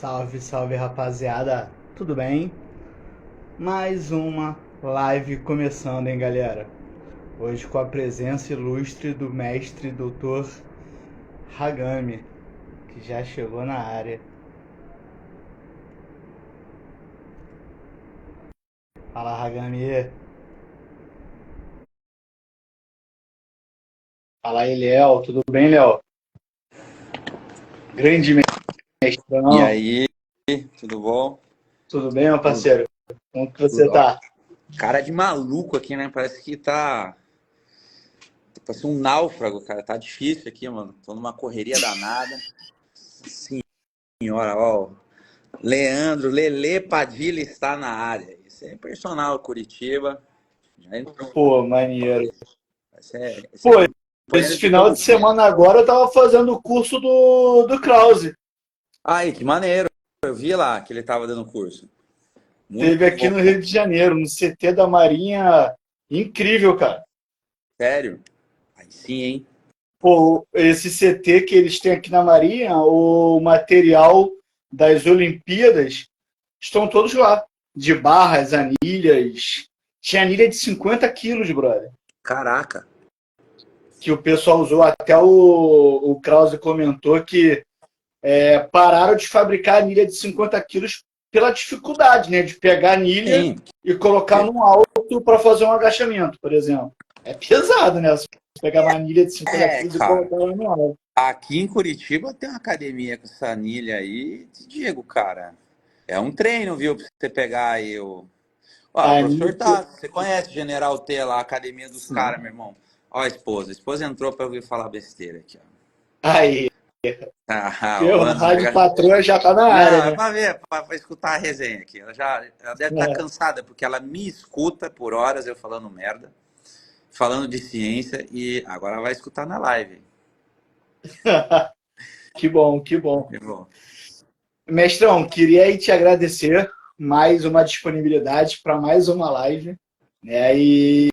Salve, salve rapaziada, tudo bem? Mais uma live começando, hein, galera? Hoje com a presença ilustre do mestre Dr. Hagami, que já chegou na área. Fala, Hagami. Fala aí, Léo. Tudo bem, Léo? Grande E mestrão. aí, tudo bom? Tudo bem, meu Tudo, parceiro? Como que você tudo. Ó, tá? cara de maluco aqui, né? Parece que parece um náufrago, cara. Tá difícil aqui, mano. Tô numa correria danada. Senhora, ó. Leandro, Lele Padilha está na área. Esse é personal Curitiba. Já entrou. Pô, maneiro. Esse é Pô, esse companheiro de final todo de dia. semana agora eu tava fazendo o curso do Krause. Ai, que maneiro. Eu vi lá que ele tava dando curso. Muito Teve aqui bom. no Rio de Janeiro, no CT da Marinha. Incrível, cara. Sério? Aí sim, hein? Pô, esse CT que eles têm aqui na Marinha, o material das Olimpíadas, estão todos lá. De barras, anilhas. Tinha anilha de 50 quilos, brother. Caraca. Que o pessoal usou. Até o Krause comentou que pararam de fabricar anilha de 50 quilos pela dificuldade, né? De pegar a anilha Sim. e colocar no alto para fazer um agachamento, por exemplo. É pesado, né? Você pegar uma anilha de 50 É, quilos e cara. colocar ela no alto. Aqui em Curitiba tem uma academia com essa anilha aí, te digo, cara. É um treino, viu, pra você pegar aí o. Ó, o A professor anilha. tá. Você conhece General T lá, a academia dos Sim. caras, meu irmão. Ó, a esposa. A esposa entrou pra eu ouvir falar besteira aqui, ó. Aí, O ferro, Anderson rádio já. patroa já tá na área, Não, é né? pra ver, pra escutar a resenha aqui. Ela deve estar cansada, porque ela me escuta por horas eu falando merda, falando de ciência, e agora ela vai escutar na live. Que bom, que bom. Eu vou. Mestrão, queria aí te agradecer mais uma disponibilidade para mais uma live, né? E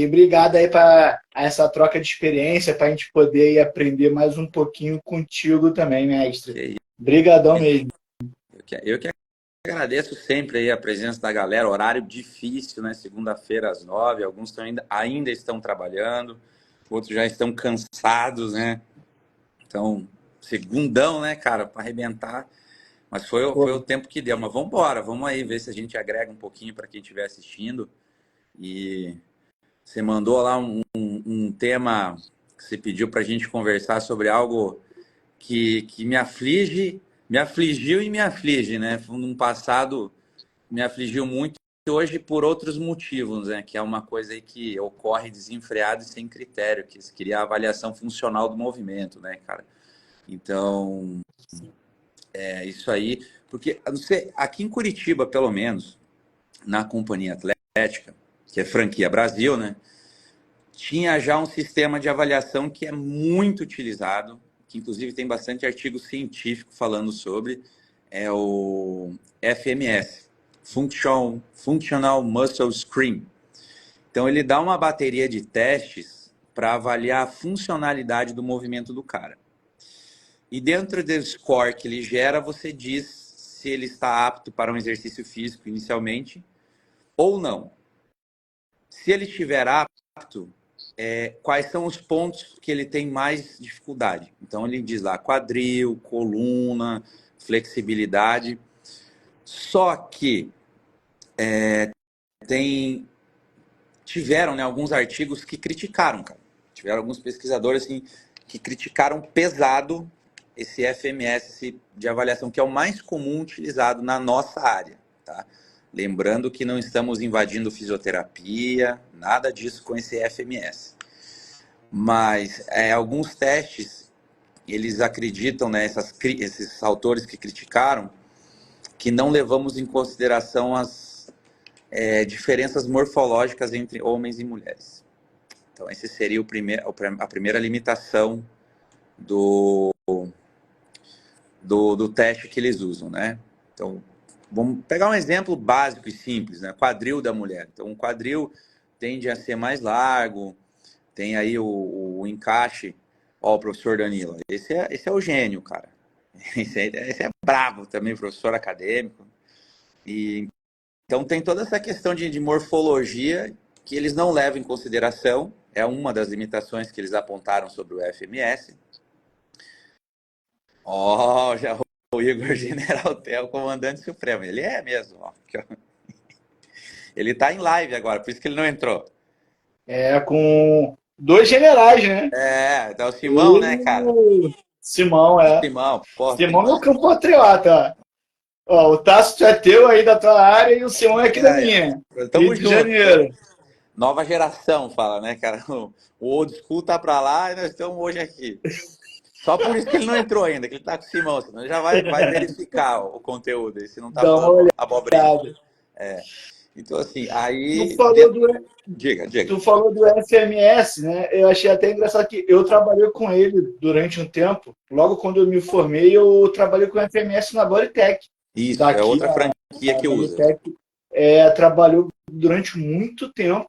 obrigado aí para essa troca de experiência, para a gente poder aí aprender mais um pouquinho contigo também, mestre. Que Obrigadão isso. mesmo. Eu que agradeço sempre aí a presença da galera, horário difícil, né? Segunda-feira às 9, alguns ainda estão trabalhando, outros já estão cansados, né? Então, segundão, né, cara, para arrebentar. Mas foi o Pô, tempo que deu. Mas vamos embora, vamos aí ver se a gente agrega um pouquinho para quem estiver assistindo. E você mandou lá um tema que você pediu para a gente conversar sobre algo que me afligiu e me aflige, né? Num passado me afligiu muito hoje por outros motivos, né? Que é uma coisa aí que ocorre desenfreado e sem critério, que seria a avaliação funcional do movimento, né, cara? Então, é isso aí. Porque, não sei, aqui em Curitiba, pelo menos, na Companhia Atlética, que é franquia Brasil, né? Tinha já um sistema de avaliação que é muito utilizado, que inclusive tem bastante artigo científico falando sobre, é o FMS, Functional Muscle Screen. Então ele dá uma bateria de testes para avaliar a funcionalidade do movimento do cara. E dentro do score que ele gera, você diz se ele está apto para um exercício físico inicialmente ou não. Se ele estiver apto, quais são os pontos que ele tem mais dificuldade. Então ele diz lá quadril, coluna, flexibilidade. Só que tem tiveram, né, alguns artigos que criticaram, cara. Tiveram alguns pesquisadores assim, que criticaram pesado esse FMS de avaliação, que é o mais comum utilizado na nossa área, tá? Lembrando que não estamos invadindo fisioterapia, nada disso com esse FMS. Mas alguns testes, eles acreditam, né, esses autores que criticaram, que não levamos em consideração as diferenças morfológicas entre homens e mulheres. Então, esse seria a primeira limitação do, do teste que eles usam, né? Então, vamos pegar um exemplo básico e simples, né? Quadril da mulher. Então, um quadril tende a ser mais largo, tem aí o encaixe. Ó, o professor Danilo, esse é o gênio, cara. Esse é bravo também, professor acadêmico. E, então tem toda essa questão de morfologia que eles não levam em consideração. É uma das limitações que eles apontaram sobre o FMS. Ó, já o Igor General Tel, comandante supremo. Ele é mesmo, ó. Ele tá em live agora, por isso que ele não entrou. É, com dois generais, né? É, tá o Simão, Ele né, e cara? o Simão, O é. Simão, pô, Simão é meu compatriota. Ó, o Tássio é teu aí da tua área e o Simão é aqui da é, minha. Rio tamo de junto, pô. Janeiro. Nova geração, fala, né, cara? O old school tá pra lá e nós estamos hoje aqui. Só por isso que ele não entrou ainda, que ele tá com o Simão, senão ele já vai verificar o conteúdo, se não tá Dá uma falando abobrinha. olhada. Então, assim, Tu aí. falou do, Diga, diga. tu falou do FMS, né? Eu achei até engraçado que eu trabalhei com ele durante um tempo. Logo quando eu me formei, eu trabalhei com o FMS na Bodytech. Isso, é Daqui, outra franquia a que usa. Bodytech trabalhou durante muito tempo.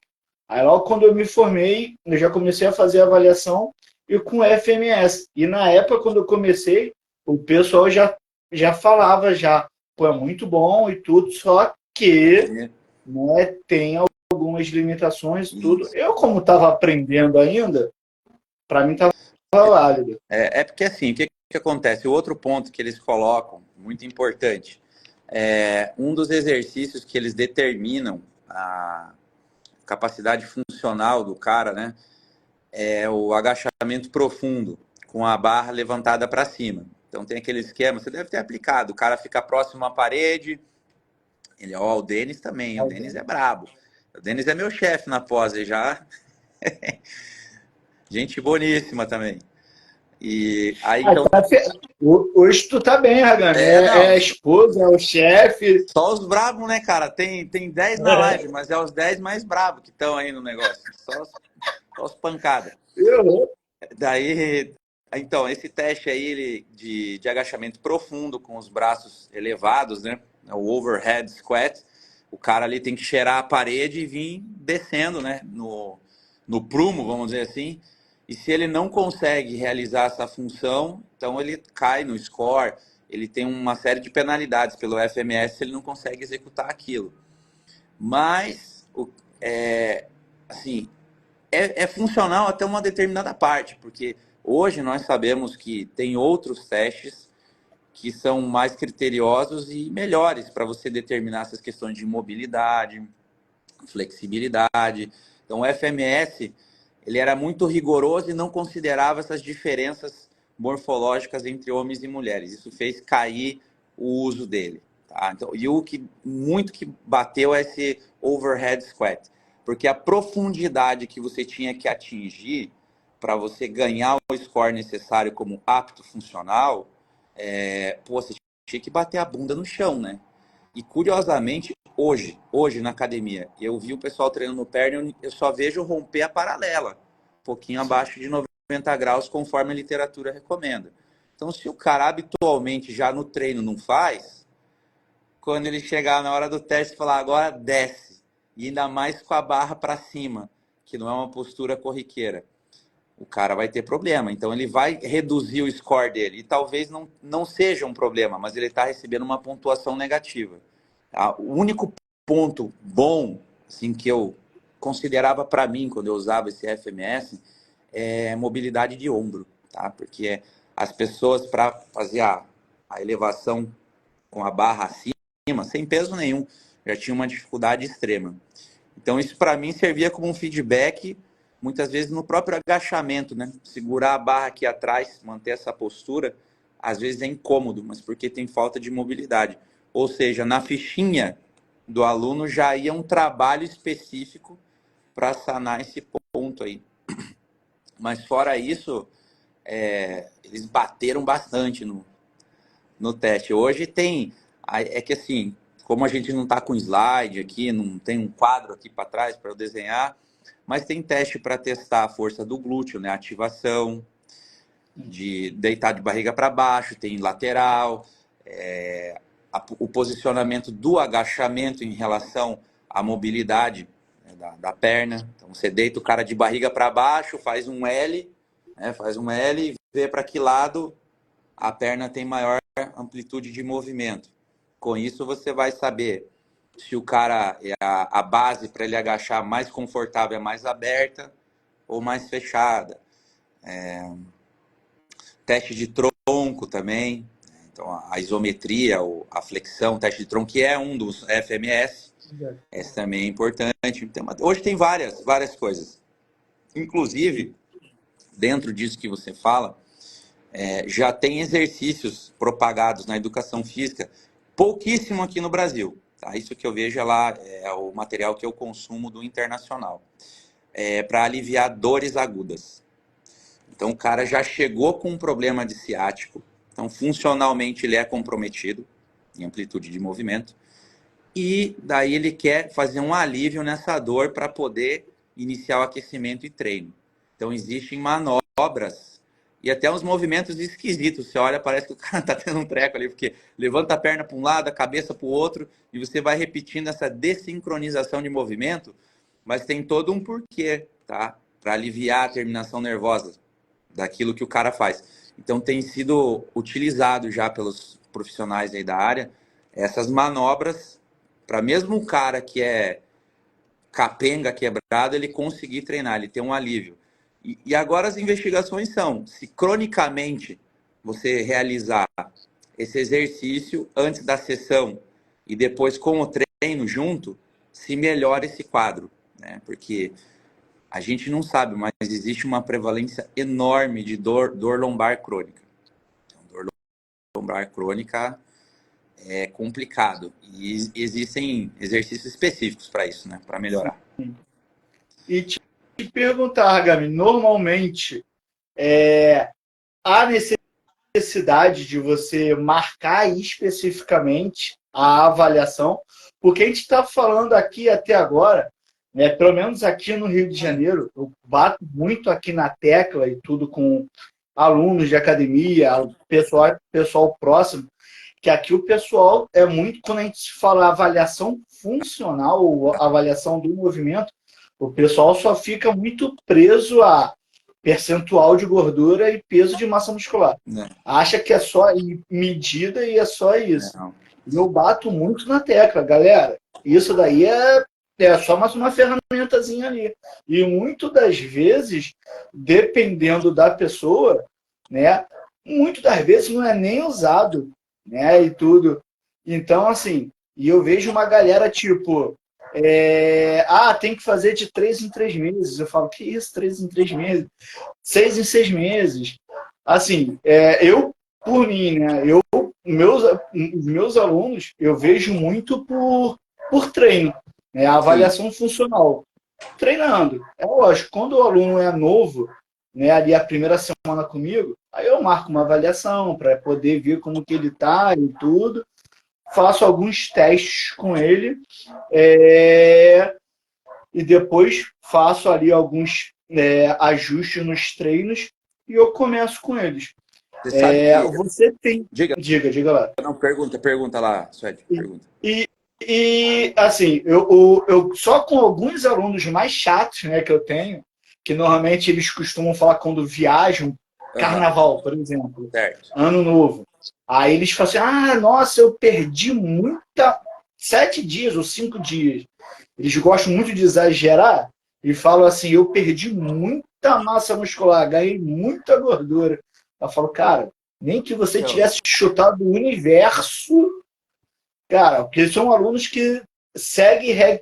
Aí logo quando eu me formei, eu já comecei a fazer avaliação e com FMS. E na época, quando eu comecei, o pessoal já falava já, pô, é muito bom e tudo, só que, né, tem algumas limitações e tudo. Isso. Eu, como estava aprendendo ainda, para mim estava válido. É porque assim, o que acontece? O outro ponto que eles colocam, muito importante, é um dos exercícios que eles determinam a capacidade funcional do cara, né? É o agachamento profundo, com a barra levantada para cima. Então tem aquele esquema, você deve ter aplicado, o cara fica próximo à parede, ele, ó, o Denis também, o Denis é brabo. O Denis é meu chefe na pós, já. Gente boníssima também. E aí, Ah, então. hoje tu tá bem, Ragami. Não, É a esposa, é o chefe. só os bravos, né, cara? Tem 10 na live, mas é os 10 mais bravos que estão aí no negócio. Só os pancadas. Eu, Daí, então, esse teste aí ele, de agachamento profundo com os braços elevados, né? O overhead squat. O cara ali tem que cheirar a parede e vir descendo, né? No prumo, vamos dizer assim. E se ele não consegue realizar essa função, então ele cai no score. Ele tem uma série de penalidades pelo FMS se ele não consegue executar aquilo. Mas, assim, é funcional até uma determinada parte, porque hoje nós sabemos que tem outros testes que são mais criteriosos e melhores para você determinar essas questões de mobilidade, flexibilidade. Então, o FMS ele era muito rigoroso e não considerava essas diferenças morfológicas entre homens e mulheres. Isso fez cair o uso dele. Tá? Então, e o que muito que bateu é esse overhead squat, porque a profundidade que você tinha que atingir para você ganhar o score necessário como apto funcional, você tinha que bater a bunda no chão, né? E curiosamente, hoje na academia, eu vi o pessoal treinando perna, eu só vejo romper a paralela, um pouquinho abaixo de 90 graus, conforme a literatura recomenda. Então, se o cara habitualmente já no treino não faz, quando ele chegar na hora do teste, falar agora desce, e ainda mais com a barra para cima, que não é uma postura corriqueira, o cara vai ter problema. Então, ele vai reduzir o score dele, e talvez não seja um problema, mas ele está recebendo uma pontuação negativa. O único ponto bom assim, que eu considerava para mim quando eu usava esse FMS é mobilidade de ombro, tá? Porque as pessoas para fazer a elevação com a barra acima, sem peso nenhum, já tinham uma dificuldade extrema. Então isso para mim servia como um feedback, muitas vezes no próprio agachamento, né? Segurar a barra aqui atrás, manter essa postura, às vezes é incômodo, mas porque tem falta de mobilidade. Ou seja, na fichinha do aluno já ia um trabalho específico para sanar esse ponto aí. Mas fora isso, eles bateram bastante no teste. Hoje tem. É que assim, como a gente não está com slide aqui, não tem um quadro aqui para trás para eu desenhar, mas tem teste para testar a força do glúteo, né? Ativação, de deitar de barriga para baixo, tem lateral, o posicionamento do agachamento em relação à mobilidade, né, da perna. Então você deita o cara de barriga para baixo, faz um L, né? Faz um L e vê para que lado a perna tem maior amplitude de movimento. Com isso, você vai saber se o cara, a base para ele agachar mais confortável é mais aberta ou mais fechada. Teste de tronco também. Então, a isometria, a flexão, o teste de tronco, que é um dos FMS. Esse também é importante. Hoje tem várias coisas. Inclusive, dentro disso que você fala, já tem exercícios propagados na educação física, pouquíssimo aqui no Brasil. Tá? Isso que eu vejo lá é o material que eu consumo do internacional. Para aliviar dores agudas. Então, o cara já chegou com um problema de ciático. Então, funcionalmente, ele é comprometido em amplitude de movimento. E daí ele quer fazer um alívio nessa dor para poder iniciar o aquecimento e treino. Então, existem manobras e até uns movimentos esquisitos. Você olha, parece que o cara está tendo um treco ali, porque levanta a perna para um lado, a cabeça para o outro, e você vai repetindo essa desincronização de movimento, mas tem todo um porquê, tá? Para aliviar a terminação nervosa daquilo que o cara faz. Então, tem sido utilizado já pelos profissionais aí da área essas manobras para mesmo o cara que é capenga, quebrado, ele conseguir treinar, ele ter um alívio. E agora as investigações são, se cronicamente você realizar esse exercício antes da sessão e depois com o treino junto, se melhora esse quadro, né? Porque a gente não sabe, mas existe uma prevalência enorme de dor lombar crônica. Então, dor lombar crônica é complicado. E existem exercícios específicos para isso, né? Para melhorar. E te perguntar, Gami, normalmente há necessidade de você marcar especificamente a avaliação, porque a gente está falando aqui até agora, né, pelo menos aqui no Rio de Janeiro, eu bato muito aqui na tecla e tudo com alunos de academia, pessoal próximo, que aqui o pessoal é muito, quando a gente fala avaliação funcional, ou avaliação do movimento, o pessoal só fica muito preso a percentual de gordura e peso de massa muscular. Não. Acha que é só medida e é só isso. Não. Eu bato muito na tecla, galera. Isso daí é só mais uma ferramentazinha ali. E muito das vezes, dependendo da pessoa, né, muito das vezes não é nem usado, né, e tudo. Então, assim, e eu vejo uma galera tipo, tem que fazer de 3 em 3 meses. Eu falo, que isso, 3 em 3 meses? 6 em 6 meses. Assim, por mim, né, os meus alunos, eu vejo muito por treino, né, a avaliação funcional. Treinando. É lógico, quando o aluno é novo, né, ali a primeira semana comigo, aí eu marco uma avaliação para poder ver como que ele está e tudo. Faço alguns testes com ele e depois faço ali alguns ajustes nos treinos e eu começo com eles. Você sabe que... Você tem... Diga. Diga lá. Não, pergunta lá, Suede. Pergunta. E assim, eu só com alguns alunos mais chatos, né, que eu tenho, que normalmente eles costumam falar quando viajam, carnaval, por exemplo, certo. ano novo. Aí eles falam assim, nossa, eu perdi 7 dias ou 5 dias. Eles gostam muito de exagerar e falam assim, eu perdi muita massa muscular, ganhei muita gordura. Eu falo, cara, nem que você tivesse chutado o universo, cara, porque são alunos que seguem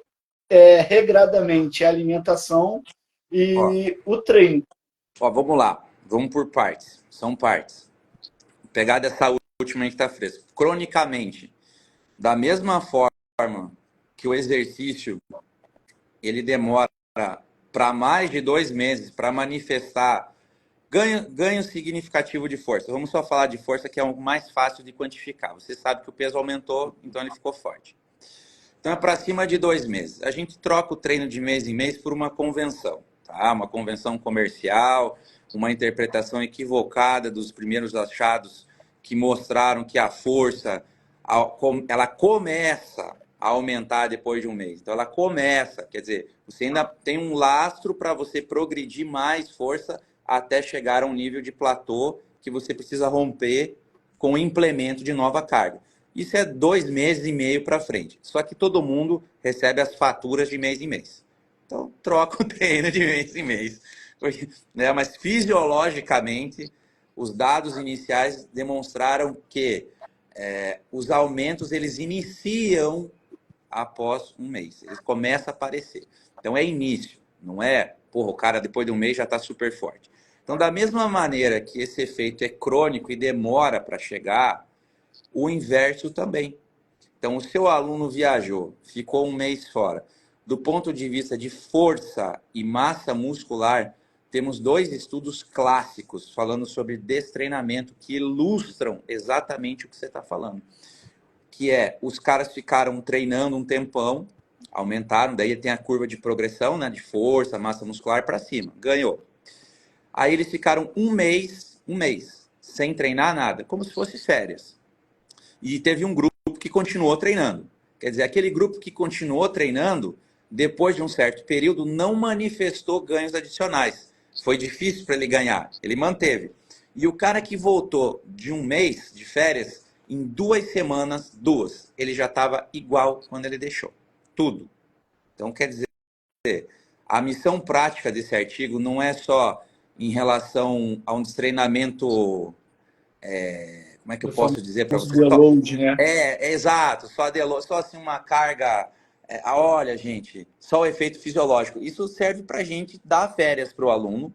regradamente a alimentação e o treino. Vamos lá, vamos por partes, são partes. Vou pegar dessa última que está fresca. Cronicamente, da mesma forma que o exercício ele demora para mais de 2 meses para manifestar ganho significativo de força. Vamos só falar de força, que é o mais fácil de quantificar. Você sabe que o peso aumentou, então ele ficou forte. Então é para cima de 2 meses. A gente troca o treino de mês em mês por uma convenção, tá? Uma convenção comercial, uma interpretação equivocada dos primeiros achados que mostraram que a força ela começa a aumentar depois de um mês. Então ela começa, quer dizer, você ainda tem um lastro para você progredir mais força até chegar a um nível de platô que você precisa romper com o implemento de nova carga. Isso é 2 meses e meio para frente. Só que todo mundo recebe as faturas de mês em mês. Então, troca o treino de mês em mês. Né? Mas fisiologicamente, os dados iniciais demonstraram que os aumentos eles iniciam após um mês. Eles começam a aparecer. Então, é início. Não é, porra, o cara depois de um mês já está super forte. Então, da mesma maneira que esse efeito é crônico e demora para chegar, o inverso também. Então, o seu aluno viajou, ficou um mês fora. Do ponto de vista de força e massa muscular, temos 2 estudos clássicos falando sobre destreinamento que ilustram exatamente o que você está falando. Que é, os caras ficaram treinando um tempão, aumentaram, daí tem a curva de progressão, né, de força, massa muscular para cima, ganhou. Aí eles ficaram um mês, sem treinar nada, como se fosse férias. E teve um grupo que continuou treinando. Quer dizer, aquele grupo que continuou treinando, depois de um certo período, não manifestou ganhos adicionais. Foi difícil para ele ganhar, ele manteve. E o cara que voltou de um mês de férias, em 2 semanas, ele já estava igual quando ele deixou. Tudo. Então, quer dizer, a missão prática desse artigo não é só em relação a um treinamento... como é que eu posso dizer para você? Deload, né? Exato, só assim uma carga. Olha, gente, só o efeito fisiológico. Isso serve para a gente dar férias para o aluno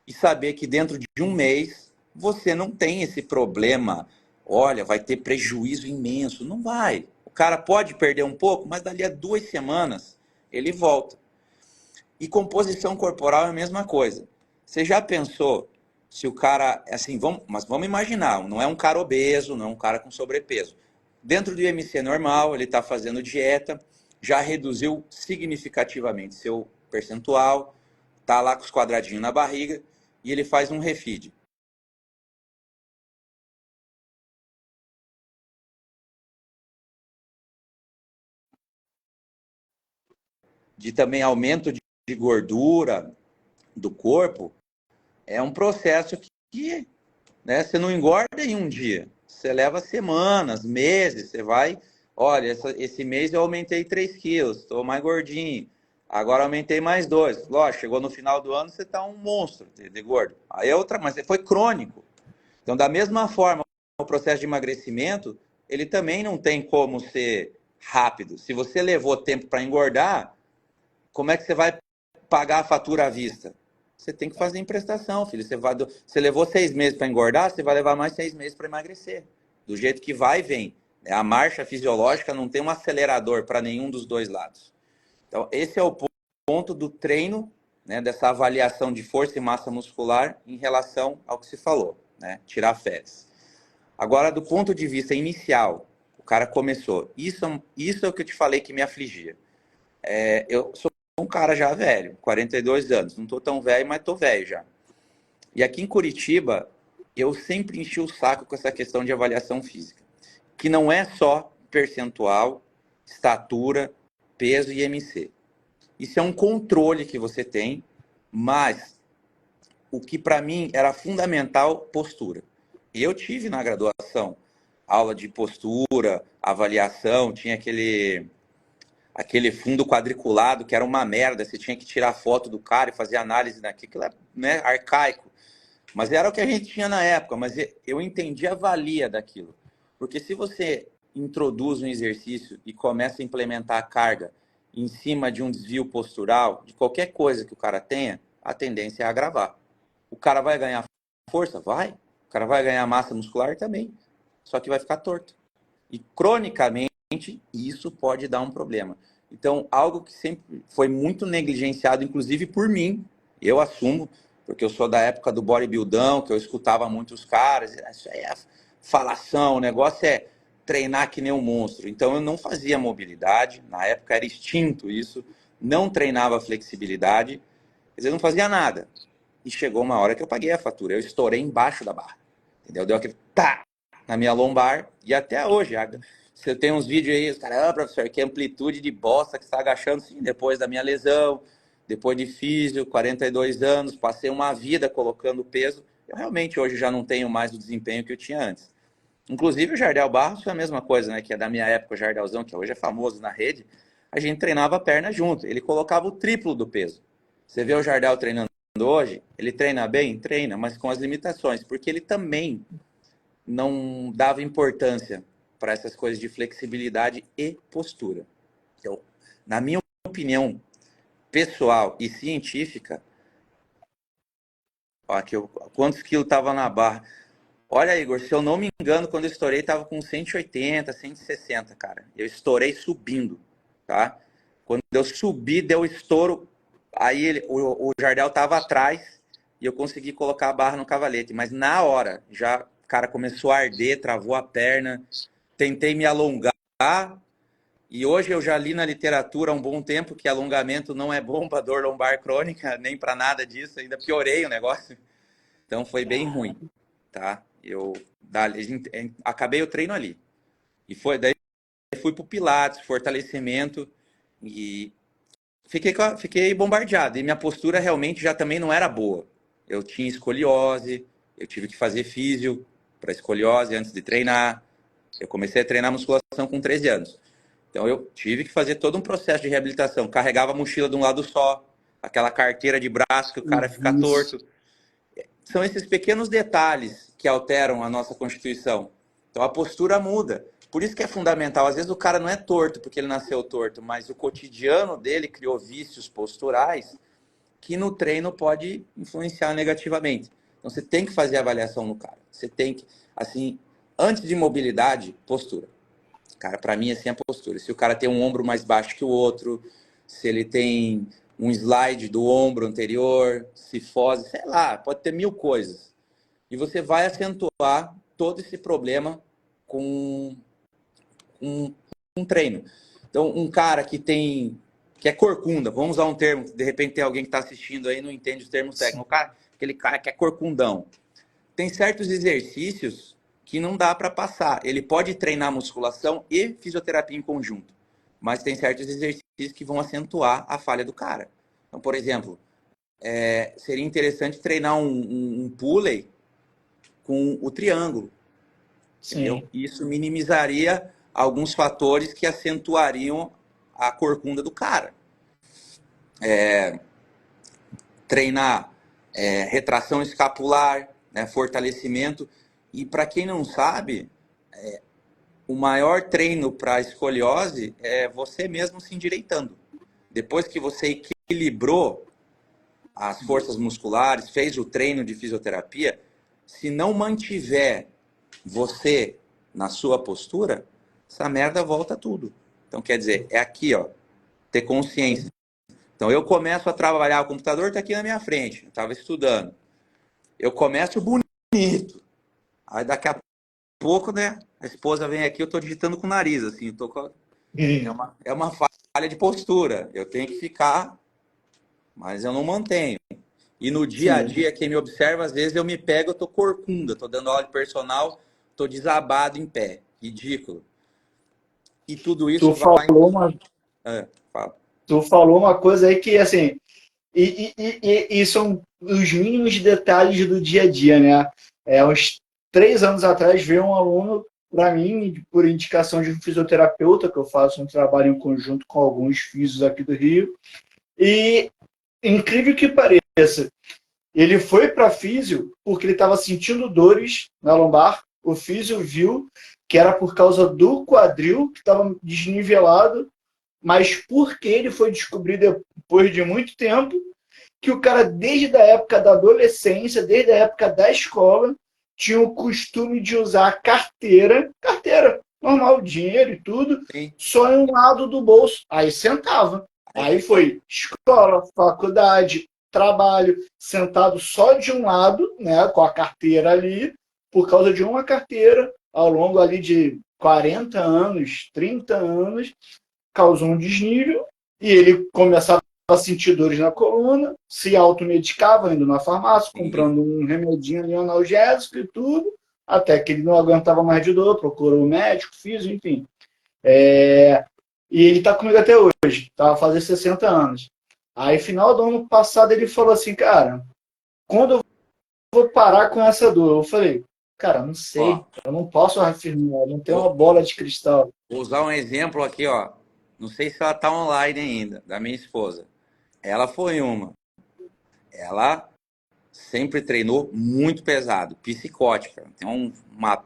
e saber que dentro de um mês você não tem esse problema. Olha, vai ter prejuízo imenso. Não vai. O cara pode perder um pouco, mas dali a 2 semanas ele volta. E composição corporal é a mesma coisa. Você já pensou se o cara, assim, mas vamos imaginar, não é um cara obeso, não é um cara com sobrepeso. Dentro do IMC normal, ele está fazendo dieta, já reduziu significativamente seu percentual, está lá com os quadradinhos na barriga, e ele faz um refeed. De também aumento de gordura do corpo, é um processo que né, você não engorda em um dia. Você leva semanas, meses, você vai... Olha, esse mês eu aumentei 3 quilos, estou mais gordinho. Agora aumentei mais 2. Lógico, chegou no final do ano, você está um monstro de gordo. Aí é outra, mas foi crônico. Então, da mesma forma, o processo de emagrecimento, ele também não tem como ser rápido. Se você levou tempo para engordar, como é que você vai pagar a fatura à vista? Você tem que fazer em prestação, filho. Você levou 6 meses para engordar, você vai levar mais 6 meses para emagrecer. Do jeito que vai e vem. A marcha fisiológica não tem um acelerador para nenhum dos dois lados. Então, esse é o ponto do treino, né, dessa avaliação de força e massa muscular em relação ao que se falou, né, tirar férias. Agora, do ponto de vista inicial, o cara começou. Isso é o que eu te falei que me afligia. Eu sou um cara já velho, 42 anos. Não estou tão velho, mas estou velho já. E aqui em Curitiba, eu sempre enchi o saco com essa questão de avaliação física. Que não é só percentual, estatura, peso e IMC. Isso é um controle que você tem, mas o que para mim era fundamental, postura. Eu tive na graduação aula de postura, avaliação, tinha aquele fundo quadriculado que era uma merda, você tinha que tirar foto do cara e fazer análise daquilo, aquilo é, né, arcaico. Mas era o que a gente tinha na época, mas eu entendi a valia daquilo. Porque se você introduz um exercício e começa a implementar a carga em cima de um desvio postural, de qualquer coisa que o cara tenha, a tendência é agravar. O cara vai ganhar força? Vai. O cara vai ganhar massa muscular também. Só que vai ficar torto. E cronicamente, isso pode dar um problema. Então, algo que sempre foi muito negligenciado, inclusive por mim, eu assumo, porque eu sou da época do bodybuildão, que eu escutava muitos caras, isso aí é falação, o negócio é treinar que nem um monstro. Então, eu não fazia mobilidade, na época era extinto isso, não treinava flexibilidade, quer dizer, não fazia nada. E chegou uma hora que eu paguei a fatura, eu estourei embaixo da barra, entendeu? Deu aquele tá na minha lombar, e até hoje, você tem uns vídeos aí, os caras, professor, que amplitude de bosta que você está agachando, sim, depois da minha lesão, depois de físio, 42 anos, passei uma vida colocando peso, eu realmente hoje já não tenho mais o desempenho que eu tinha antes. Inclusive o Jardel Barros foi a mesma coisa, né? Que é da minha época, o Jardelzão, que hoje é famoso na rede. A gente treinava a perna junto. Ele colocava o triplo do peso. Você vê o Jardel treinando hoje, ele treina bem? Treina, mas com as limitações. Porque ele também não dava importância para essas coisas de flexibilidade e postura. Então, na minha opinião pessoal e científica, ó, aqui, quantos quilos estava na barra? Olha, Igor, se eu não me engano, quando eu estourei, estava com 180, 160, cara. Eu estourei subindo, tá? Quando eu subi, deu estouro, aí o Jardel estava atrás e eu consegui colocar a barra no cavalete. Mas na hora, já, cara, começou a arder, travou a perna, tentei me alongar. E hoje eu já li na literatura há um bom tempo que alongamento não é bom para dor lombar crônica, nem para nada disso. Ainda piorei o negócio. Então foi bem ruim, tá? Eu acabei o treino ali. E daí fui pro Pilates, fortalecimento e fiquei bombardeado. E minha postura realmente já também não era boa. Eu tinha escoliose, eu tive que fazer físio para escoliose antes de treinar. Eu comecei a treinar musculação com 13 anos. Então eu tive que fazer todo um processo de reabilitação. Carregava a mochila de um lado só, aquela carteira de braço que o cara fica torto. São esses pequenos detalhes que alteram a nossa constituição. Então a postura muda. Por isso que é fundamental. Às vezes o cara não é torto porque ele nasceu torto, mas o cotidiano dele criou vícios posturais que no treino pode influenciar negativamente. Então você tem que fazer a avaliação no cara. Você tem que, assim, antes de mobilidade, postura. Cara, para mim assim é a postura. Se o cara tem um ombro mais baixo que o outro, se ele tem um slide do ombro anterior, cifose, sei lá, pode ter mil coisas. E você vai acentuar todo esse problema com um treino. Então, um cara que é corcunda, vamos usar um termo, de repente tem alguém que está assistindo aí e não entende os termos técnicos. Aquele cara que é corcundão. Tem certos exercícios que não dá para passar. Ele pode treinar musculação e fisioterapia em conjunto, mas tem certos exercícios que vão acentuar a falha do cara. Então, por exemplo, seria interessante treinar um pulley com o triângulo, entendeu? Sim. Isso minimizaria alguns fatores que acentuariam a corcunda do cara. Treinar retração escapular, né, fortalecimento. E para quem não sabe, o maior treino para escoliose é você mesmo se endireitando. Depois que você equilibrou as forças musculares, fez o treino de fisioterapia, se não mantiver você na sua postura, essa merda volta tudo. Então, quer dizer, é aqui, ó, ter consciência. Então, eu começo a trabalhar, o computador está aqui na minha frente, eu estava estudando. Eu começo bonito. Aí, daqui a pouco, né, a esposa vem aqui, eu estou digitando com o nariz, assim, eu tô com... é uma falha de postura. Eu tenho que ficar, mas eu não mantenho. E no dia a dia, quem me observa, às vezes eu me pego, eu tô corcunda, tô dando aula de personal, tô desabado em pé. Ridículo. E tudo Tu isso vai... falou uma, fala. tu falou uma coisa aí que, assim, e são os mínimos detalhes do dia a dia, né? Uns 3 anos atrás veio um aluno para mim, por indicação de um fisioterapeuta, que eu faço um trabalho em conjunto com alguns fisios aqui do Rio, e incrível que pareça, ele foi para físio porque ele estava sentindo dores na lombar, o físio viu que era por causa do quadril, que estava desnivelado, mas porque ele foi descobrir depois de muito tempo que o cara, desde a época da adolescência, desde a época da escola, tinha o costume de usar carteira normal, dinheiro e tudo, Sim. só em um lado do bolso. Aí sentava. Aí foi escola, faculdade, trabalho, sentado só de um lado, né, com a carteira ali, por causa de uma carteira, ao longo ali de 40 anos, 30 anos, causou um desnível, e ele começava a sentir dores na coluna, se automedicava, indo na farmácia, Sim. comprando um remedinho ali, analgésico e tudo, até que ele não aguentava mais de dor, procurou o médico, físico, enfim. E ele está comigo até hoje, tá a fazer 60 anos. Aí, final do ano passado, ele falou assim, cara, quando eu vou parar com essa dor? Eu falei, Cara, não Ó, sei. Eu não posso afirmar, eu não tenho uma bola de cristal. vou usar um exemplo aqui, ó. Não sei se ela tá online ainda, da minha esposa. Ela foi uma. Ela sempre treinou muito pesado, psicótica. Tem uma